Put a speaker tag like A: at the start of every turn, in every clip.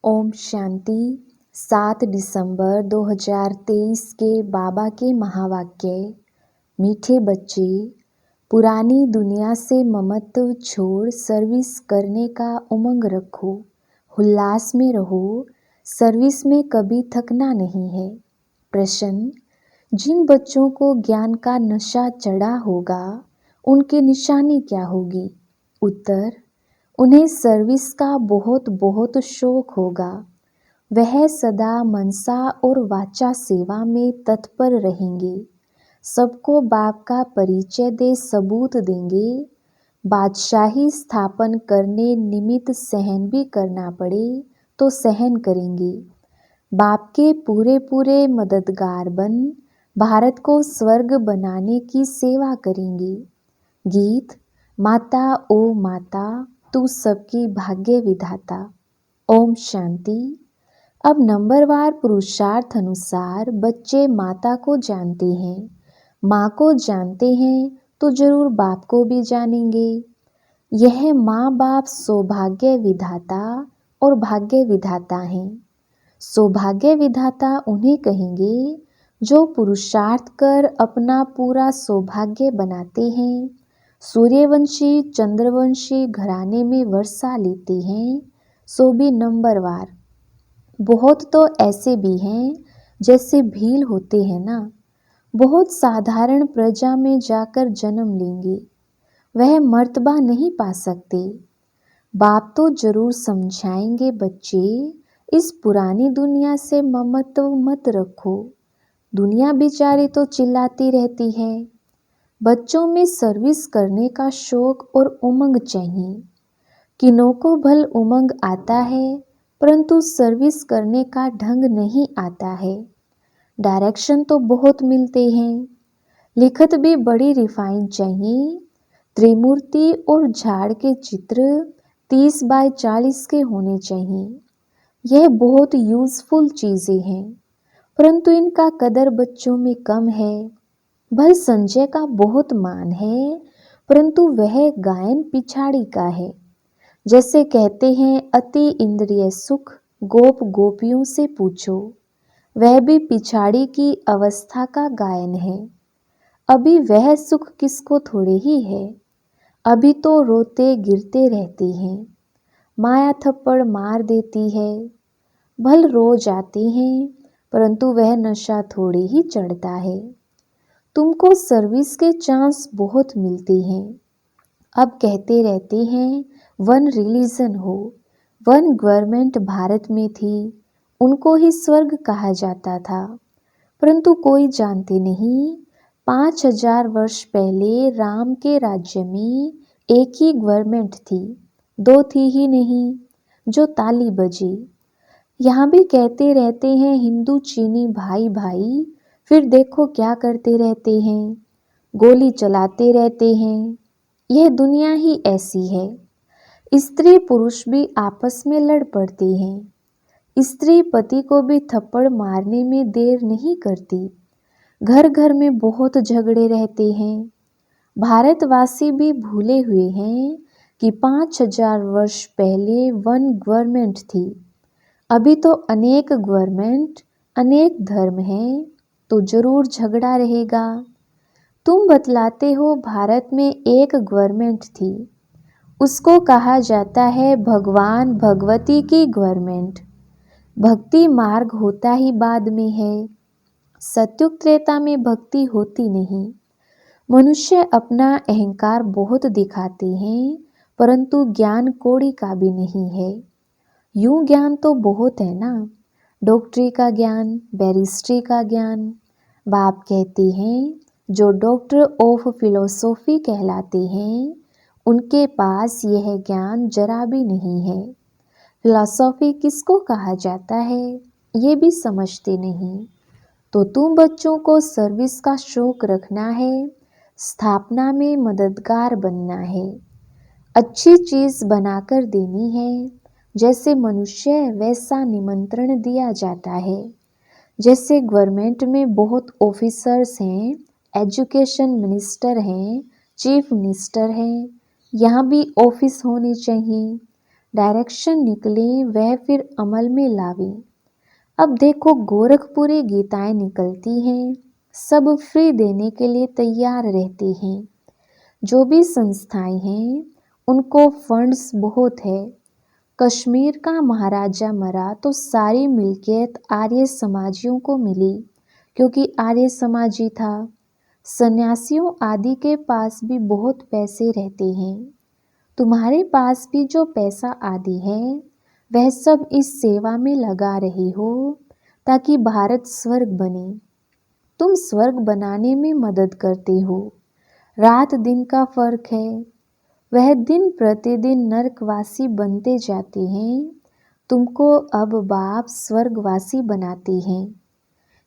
A: ओम शांति। 7 दिसंबर 2023 के बाबा के महावाक्य। मीठे बच्चे, पुरानी दुनिया से ममत्व छोड़ सर्विस करने का उमंग रखो। उल्लास में रहो, सर्विस में कभी थकना नहीं है। प्रश्न: जिन बच्चों को ज्ञान का नशा चढ़ा होगा उनकी निशानी क्या होगी? उत्तर: उन्हें सर्विस का बहुत बहुत शौक होगा। वह सदा मनसा और वाचा सेवा में तत्पर रहेंगे। सबको बाप का परिचय दे सबूत देंगे। बादशाही स्थापन करने निमित्त सहन भी करना पड़े तो सहन करेंगे। बाप के पूरे पूरे मददगार बन भारत को स्वर्ग बनाने की सेवा करेंगे। गीत: माता ओ माता तू सबकी भाग्य विधाता। ओम शांति। अब नंबरवार पुरुषार्थ अनुसार बच्चे माता को जानते हैं। माँ को जानते हैं तो जरूर बाप को भी जानेंगे। यह माँ बाप सौभाग्य विधाता और भाग्य विधाता हैं। सौभाग्य विधाता उन्हें कहेंगे जो पुरुषार्थ कर अपना पूरा सौभाग्य बनाते हैं। सूर्यवंशी चंद्रवंशी घराने में वर्षा लेते हैं, सो भी नंबरवार। बहुत तो ऐसे भी हैं जैसे भील होते हैं ना, बहुत साधारण प्रजा में जाकर जन्म लेंगे। वह मर्तबा नहीं पा सकते। बाप तो जरूर समझाएंगे, बच्चे इस पुरानी दुनिया से ममत्व मत रखो। दुनिया बेचारी तो चिल्लाती रहती है। बच्चों में सर्विस करने का शौक और उमंग चाहिए। किन्हों को भल उमंग आता है परंतु सर्विस करने का ढंग नहीं आता है। डायरेक्शन तो बहुत मिलते हैं, लिखत भी बड़ी रिफाइन चाहिए। त्रिमूर्ति और झाड़ के चित्र 30 बाय 40 के होने चाहिए। यह बहुत यूजफुल चीज़ें हैं परंतु इनका कदर बच्चों में कम है। भल संजय का बहुत मान है परंतु वह गायन पिछाड़ी का है। जैसे कहते हैं अति इंद्रिय सुख गोप गोपियों से पूछो, वह भी पिछाड़ी की अवस्था का गायन है। अभी वह सुख किसको थोड़े ही है। अभी तो रोते गिरते रहते हैं, माया थप्पड़ मार देती है। भल रो जाते हैं परंतु वह नशा थोड़े ही चढ़ता है। तुमको सर्विस के चांस बहुत मिलते हैं। अब कहते रहते हैं वन रिलीजन हो, वन गवर्नमेंट भारत में थी, उनको ही स्वर्ग कहा जाता था। परंतु कोई जानते नहीं 5000 वर्ष पहले राम के राज्य में एक ही गवर्नमेंट थी, दो थी ही नहीं जो ताली बजी। यहाँ भी कहते रहते हैं हिंदू चीनी भाई भाई, फिर देखो क्या करते रहते हैं, गोली चलाते रहते हैं। यह दुनिया ही ऐसी है। स्त्री पुरुष भी आपस में लड़ पड़ते हैं। स्त्री पति को भी थप्पड़ मारने में देर नहीं करती। घर घर में बहुत झगड़े रहते हैं। भारतवासी भी भूले हुए हैं कि 5000 वर्ष पहले वन गवर्नमेंट थी। अभी तो अनेक गवर्नमेंट अनेक धर्म हैं तो जरूर झगड़ा रहेगा। तुम बतलाते हो भारत में एक गवर्नमेंट थी, उसको कहा जाता है भगवान भगवती की गवर्नमेंट। भक्ति मार्ग होता ही बाद में है। सत्युग त्रेता में भक्ति होती नहीं। मनुष्य अपना अहंकार बहुत दिखाते हैं परंतु ज्ञान कौड़ी का भी नहीं है। यूं ज्ञान तो बहुत है ना, डॉक्टरी का ज्ञान, बैरिस्ट्री का ज्ञान। बाप कहते हैं जो डॉक्टर ऑफ फिलोसॉफी कहलाते हैं उनके पास यह ज्ञान जरा भी नहीं है। फिलोसॉफी किसको कहा जाता है ये भी समझते नहीं। तो तुम बच्चों को सर्विस का शौक रखना है, स्थापना में मददगार बनना है, अच्छी चीज़ बनाकर देनी है। जैसे मनुष्य वैसा निमंत्रण दिया जाता है। जैसे गवर्नमेंट में बहुत ऑफिसर्स हैं, एजुकेशन मिनिस्टर हैं, चीफ मिनिस्टर हैं, यहाँ भी ऑफिस होने चाहिए। डायरेक्शन निकले वह फिर अमल में लावे। अब देखो गोरखपुरी गीताएं निकलती हैं, सब फ्री देने के लिए तैयार रहते हैं। जो भी संस्थाएं हैं उनको फंड्स बहुत है। कश्मीर का महाराजा मरा तो सारी मिल्कियत आर्य समाजियों को मिली क्योंकि आर्य समाजी था। सन्यासियों आदि के पास भी बहुत पैसे रहते हैं। तुम्हारे पास भी जो पैसा आदि है वह सब इस सेवा में लगा रही हो ताकि भारत स्वर्ग बने। तुम स्वर्ग बनाने में मदद करते हो। रात दिन का फर्क है। वह दिन प्रतिदिन नरकवासी बनते जाते हैं, तुमको अब बाप स्वर्गवासी बनाते हैं।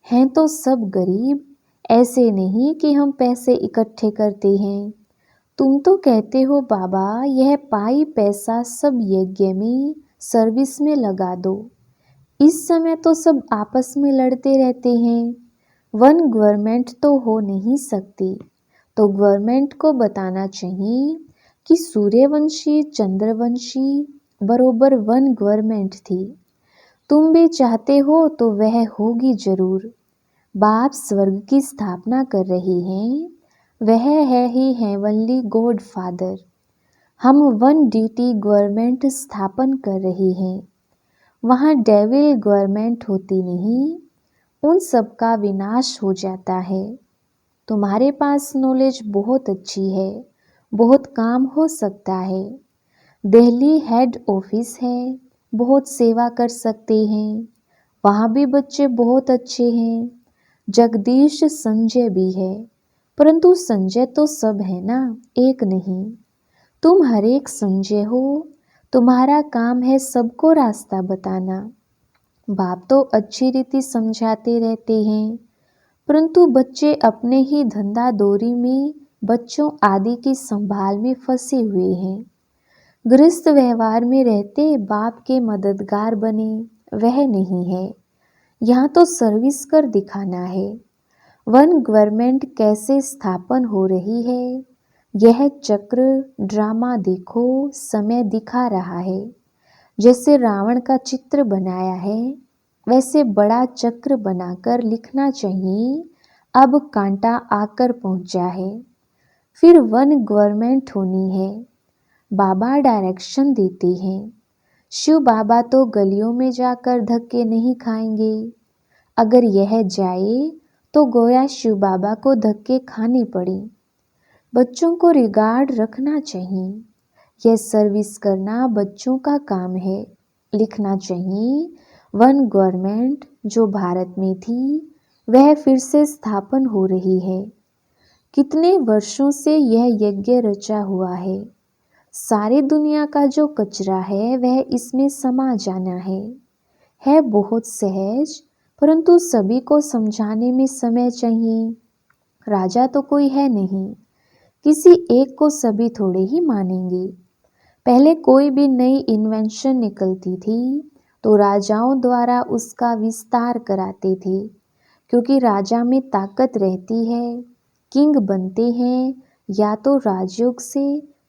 A: हैं तो सब गरीब, ऐसे नहीं कि हम पैसे इकट्ठे करते हैं। तुम तो कहते हो बाबा यह पाई पैसा सब यज्ञ में सर्विस में लगा दो। इस समय तो सब आपस में लड़ते रहते हैं। वन गवर्नमेंट तो हो नहीं सकती, तो गवर्नमेंट को बताना चाहिए कि सूर्यवंशी चंद्रवंशी बरोबर वन गवर्नमेंट थी। तुम भी चाहते हो तो वह होगी जरूर। बाप स्वर्ग की स्थापना कर रहे हैं, वह है ही हेवनली गॉड फादर। हम वन डीटी गवर्नमेंट स्थापन कर रहे हैं। वहाँ डेविल गवर्नमेंट होती नहीं, उन सब का विनाश हो जाता है। तुम्हारे पास नॉलेज बहुत अच्छी है, बहुत काम हो सकता है। दिल्ली हेड ऑफिस है, बहुत सेवा कर सकते हैं। वहाँ भी बच्चे बहुत अच्छे हैं। जगदीश संजय भी है, परंतु संजय तो सब है ना, एक नहीं। तुम हर एक संजय हो, तुम्हारा काम है सबको रास्ता बताना। बाप तो अच्छी रीति समझाते रहते हैं, परंतु बच्चे अपने ही धंधा दौरी में बच्चों आदि की संभाल में फंसे हुए हैं। गृहस्थ व्यवहार में रहते बाप के मददगार बने, वह नहीं है। यहाँ तो सर्विस कर दिखाना है। वन गवर्नमेंट कैसे स्थापन हो रही है, यह चक्र ड्रामा देखो, समय दिखा रहा है। जैसे रावण का चित्र बनाया है वैसे बड़ा चक्र बनाकर लिखना चाहिए, अब कांटा आकर पहुंचा है। फिर वन गवर्नमेंट होनी है। बाबा डायरेक्शन देते हैं। शिव बाबा तो गलियों में जाकर धक्के नहीं खाएंगे। अगर यह जाए तो गोया शिव बाबा को धक्के खाने पड़े। बच्चों को रिगार्ड रखना चाहिए। यह सर्विस करना बच्चों का काम है। लिखना चाहिए वन गवर्नमेंट जो भारत में थी वह फिर से स्थापन हो रही है। कितने वर्षों से यह यज्ञ रचा हुआ है। सारी दुनिया का जो कचरा है वह इसमें समा जाना है बहुत सहज, परंतु सभी को समझाने में समय चाहिए। राजा तो कोई है नहीं, किसी एक को सभी थोड़े ही मानेंगे। पहले कोई भी नई इन्वेंशन निकलती थी तो राजाओं द्वारा उसका विस्तार कराते थे, क्योंकि राजा में ताकत रहती है। किंग बनते हैं या तो राजयोग से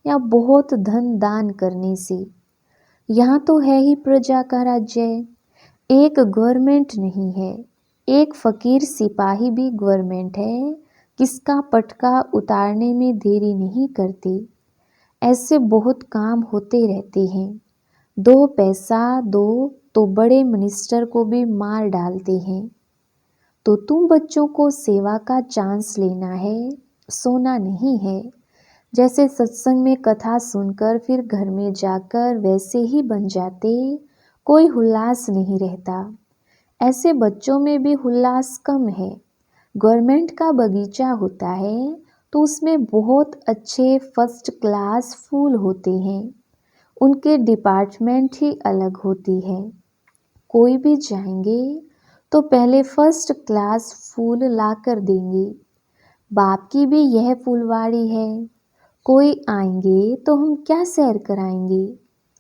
A: या बहुत धन दान करने से। यहाँ तो है ही प्रजा का राज्य, एक गवर्नमेंट नहीं है। एक फकीर सिपाही भी गवर्नमेंट है, किसका पटका उतारने में देरी नहीं करते। ऐसे बहुत काम होते रहते हैं। दो पैसा दो तो बड़े मिनिस्टर को भी मार डालते हैं। तो तुम बच्चों को सेवा का चांस लेना है, सोना नहीं है। जैसे सत्संग में कथा सुनकर फिर घर में जाकर वैसे ही बन जाते, कोई उल्लास नहीं रहता। ऐसे बच्चों में भी उल्लास कम है। गवर्नमेंट का बगीचा होता है तो उसमें बहुत अच्छे फर्स्ट क्लास फूल होते हैं, उनके डिपार्टमेंट ही अलग होती है। कोई भी जाएंगे तो पहले फर्स्ट क्लास फूल ला कर देंगे। बाप की भी यह फूलवाड़ी है। कोई आएंगे तो हम क्या सैर कराएंगे,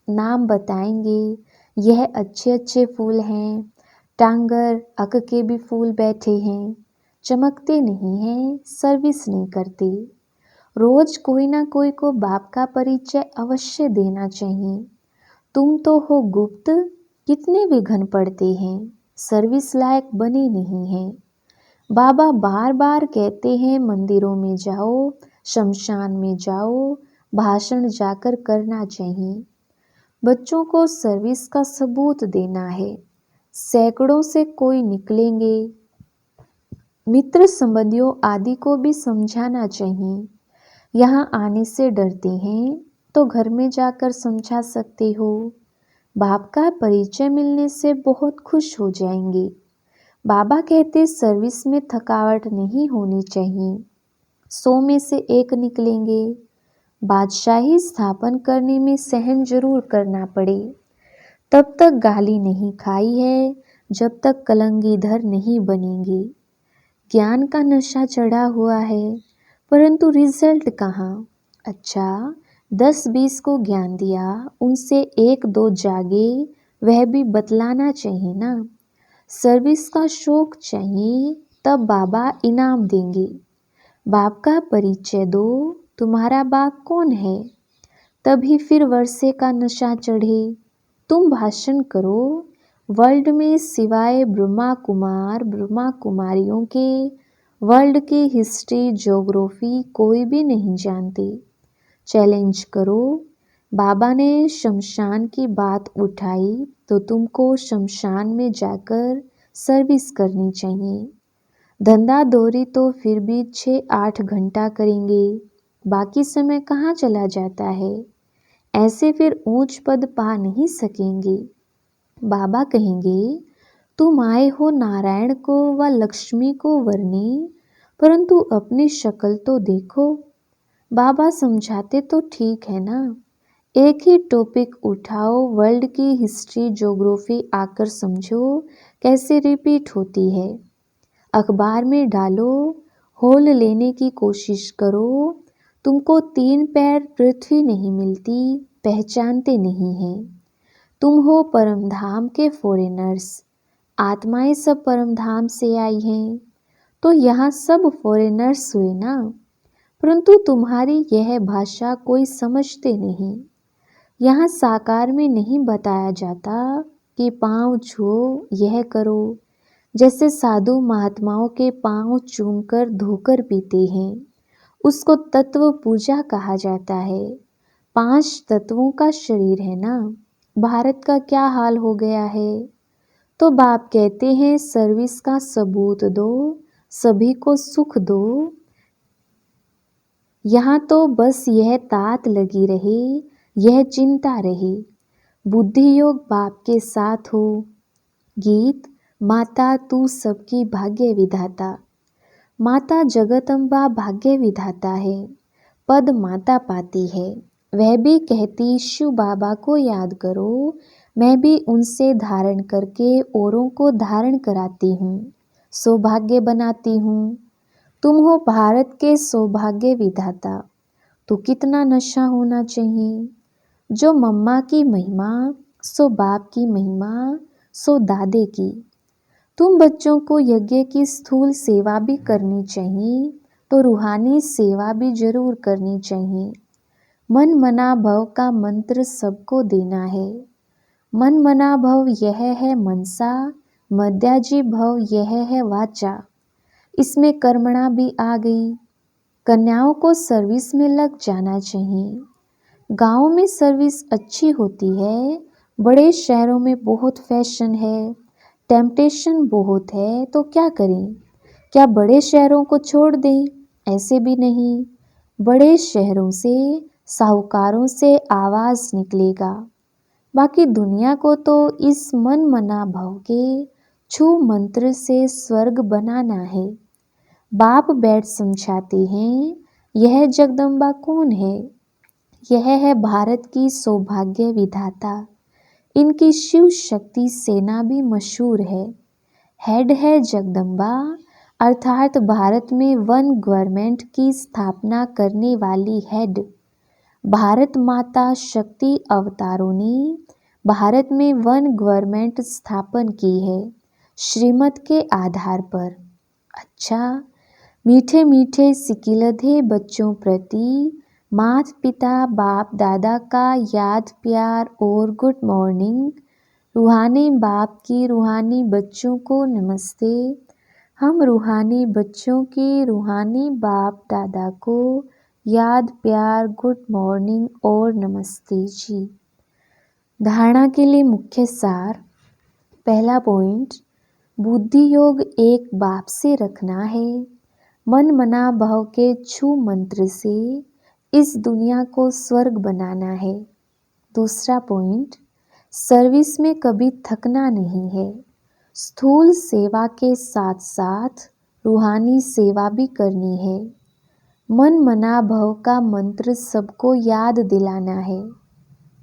A: नाम बताएंगे, यह अच्छे अच्छे फूल हैं। टांगर अक के भी फूल बैठे हैं, चमकते नहीं हैं, सर्विस नहीं करते। रोज कोई ना कोई को बाप का परिचय अवश्य देना चाहिए। तुम तो हो गुप्त, कितने विघ्न पड़ते हैं, सर्विस लायक बने नहीं हैं। बाबा बार बार कहते हैं मंदिरों में जाओ, शमशान में जाओ, भाषण जाकर करना चाहिए। बच्चों को सर्विस का सबूत देना है। सैकड़ों से कोई निकलेंगे। मित्र संबंधियों आदि को भी समझाना चाहिए। यहाँ आने से डरते हैं तो घर में जाकर समझा सकते हो। बाप का परिचय मिलने से बहुत खुश हो जाएंगे। बाबा कहते सर्विस में थकावट नहीं होनी चाहिए। 100 में से एक निकलेंगे। बादशाही स्थापन करने में सहन जरूर करना पड़े। तब तक गाली नहीं खाई है जब तक कलंगीधर नहीं बनेंगे। ज्ञान का नशा चढ़ा हुआ है, परंतु रिजल्ट कहाँ। अच्छा, 10-20 को ज्ञान दिया, उनसे 1-2 जागे, वह भी बतलाना चाहिए ना। सर्विस का शौक चाहिए, तब बाबा इनाम देंगे। बाप का परिचय दो, तुम्हारा बाप कौन है, तभी फिर वर्षे का नशा चढ़े। तुम भाषण करो, वर्ल्ड में सिवाय ब्रह्मा कुमार ब्रह्मा कुमारियों के वर्ल्ड की हिस्ट्री ज्योग्राफी कोई भी नहीं जानते। चैलेंज करो। बाबा ने शमशान की बात उठाई तो तुमको शमशान में जाकर सर्विस करनी चाहिए। धंधा दौरी तो फिर भी 6-8 घंटा करेंगे, बाकी समय कहाँ चला जाता है। ऐसे फिर ऊंच पद पा नहीं सकेंगे। बाबा कहेंगे तुम आए हो नारायण को व लक्ष्मी को वरने, परंतु अपनी शक्ल तो देखो। बाबा समझाते तो ठीक है ना। एक ही टॉपिक उठाओ, वर्ल्ड की हिस्ट्री ज्योग्राफी आकर समझो कैसे रिपीट होती है। अखबार में डालो, होल लेने की कोशिश करो। तुमको 3 पैर पृथ्वी नहीं मिलती, पहचानते नहीं हैं। तुम हो परमधाम के फॉरेनर्स। आत्माएं सब परमधाम से आई हैं, तो यहाँ सब फॉरेनर्स हुए ना। परंतु तुम्हारी यह भाषा कोई समझते नहीं। यहाँ साकार में नहीं बताया जाता कि पाँव छुओ, यह करो। जैसे साधु महात्माओं के पाँव चूमकर धोकर पीते हैं, उसको तत्व पूजा कहा जाता है। 5 तत्वों का शरीर है ना। भारत का क्या हाल हो गया है। तो बाप कहते हैं सर्विस का सबूत दो, सभी को सुख दो। यहाँ तो बस यह तात लगी रहे, यह चिंता रहे। बुद्धि योग बाप के साथ हो। गीत, माता तू सबकी भाग्य विधाता। माता जगदम्बा भाग्य विधाता है। पद माता पाती है। वह भी कहती शिव बाबा को याद करो, मैं भी उनसे धारण करके औरों को धारण कराती हूँ, सौभाग्य बनाती हूँ। तुम हो भारत के सौभाग्य विधाता, तो कितना नशा होना चाहिए। जो मम्मा की महिमा, सो बाप की महिमा, सो दादे की। तुम बच्चों को यज्ञ की स्थूल सेवा भी करनी चाहिए, तो रूहानी सेवा भी जरूर करनी चाहिए। मन मना भव का मंत्र सबको देना है। मन मना भव यह है मनसा, मध्याजी भव यह है वाचा। इसमें कर्मणा भी आ गई। कन्याओं को सर्विस में लग जाना चाहिए। गाँव में सर्विस अच्छी होती है, बड़े शहरों में बहुत फैशन है, टेम्पटेशन बहुत है, तो क्या करें। क्या बड़े शहरों को छोड़ दें? ऐसे भी नहीं। बड़े शहरों से, साहूकारों से आवाज़ निकलेगा। बाकी दुनिया को तो इस मन मना भव के छू मंत्र से स्वर्ग बनाना है। बाप बैठ समझाते हैं, यह जगदम्बा कौन है। यह है भारत की सौभाग्य विधाता। इनकी शिव शक्ति सेना भी मशहूर है। हेड है जगदम्बा, अर्थात भारत में वन गवर्नमेंट की स्थापना करने वाली हेड। भारत माता शक्ति अवतारों ने भारत में वन गवर्नमेंट स्थापन की है, श्रीमत के आधार पर। अच्छा, मीठे मीठे सिकिलधे बच्चों प्रति माता पिता बाप दादा का याद प्यार और गुड मॉर्निंग। रूहानी बाप की रूहानी बच्चों को नमस्ते। हम रूहानी बच्चों की रूहानी बाप दादा को याद प्यार गुड मॉर्निंग और नमस्ते जी। धारणा के लिए मुख्य सार। पहला पॉइंट, बुद्धि योग एक बाप से रखना है। मन मना भाव के छू मंत्र से इस दुनिया को स्वर्ग बनाना है। दूसरा पॉइंट, सर्विस में कभी थकना नहीं है। स्थूल सेवा के साथ साथ रूहानी सेवा भी करनी है। मन मना भाव का मंत्र सबको याद दिलाना है।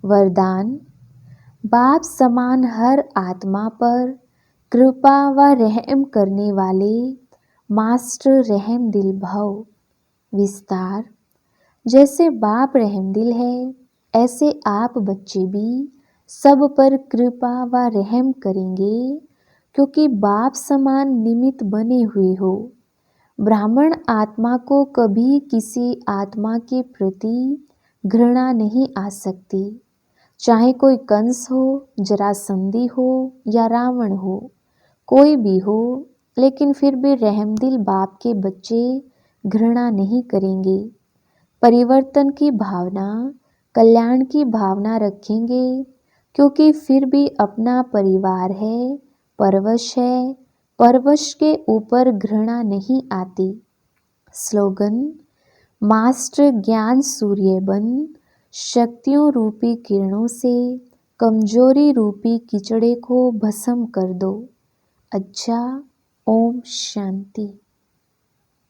A: वरदान, बाप समान हर आत्मा पर कृपा व रहम करने वाले मास्टर रहम दिल भव। विस्तार, जैसे बाप रहम दिल है ऐसे आप बच्चे भी सब पर कृपा व रहम करेंगे, क्योंकि बाप समान निमित्त बने हुए हो। ब्राह्मण आत्मा को कभी किसी आत्मा के प्रति घृणा नहीं आ सकती, चाहे कोई कंस हो, जरासंधी हो या रावण हो, कोई भी हो, लेकिन फिर भी रहमदिल बाप के बच्चे घृणा नहीं करेंगे। परिवर्तन की भावना, कल्याण की भावना रखेंगे, क्योंकि फिर भी अपना परिवार है, परवश है, परवश के ऊपर घृणा नहीं आती। स्लोगन, मास्टर ज्ञान सूर्य बन, शक्तियों रूपी किरणों से कमजोरी रूपी कीचड़े को भस्म कर दो। अच्छा, ओम शांति।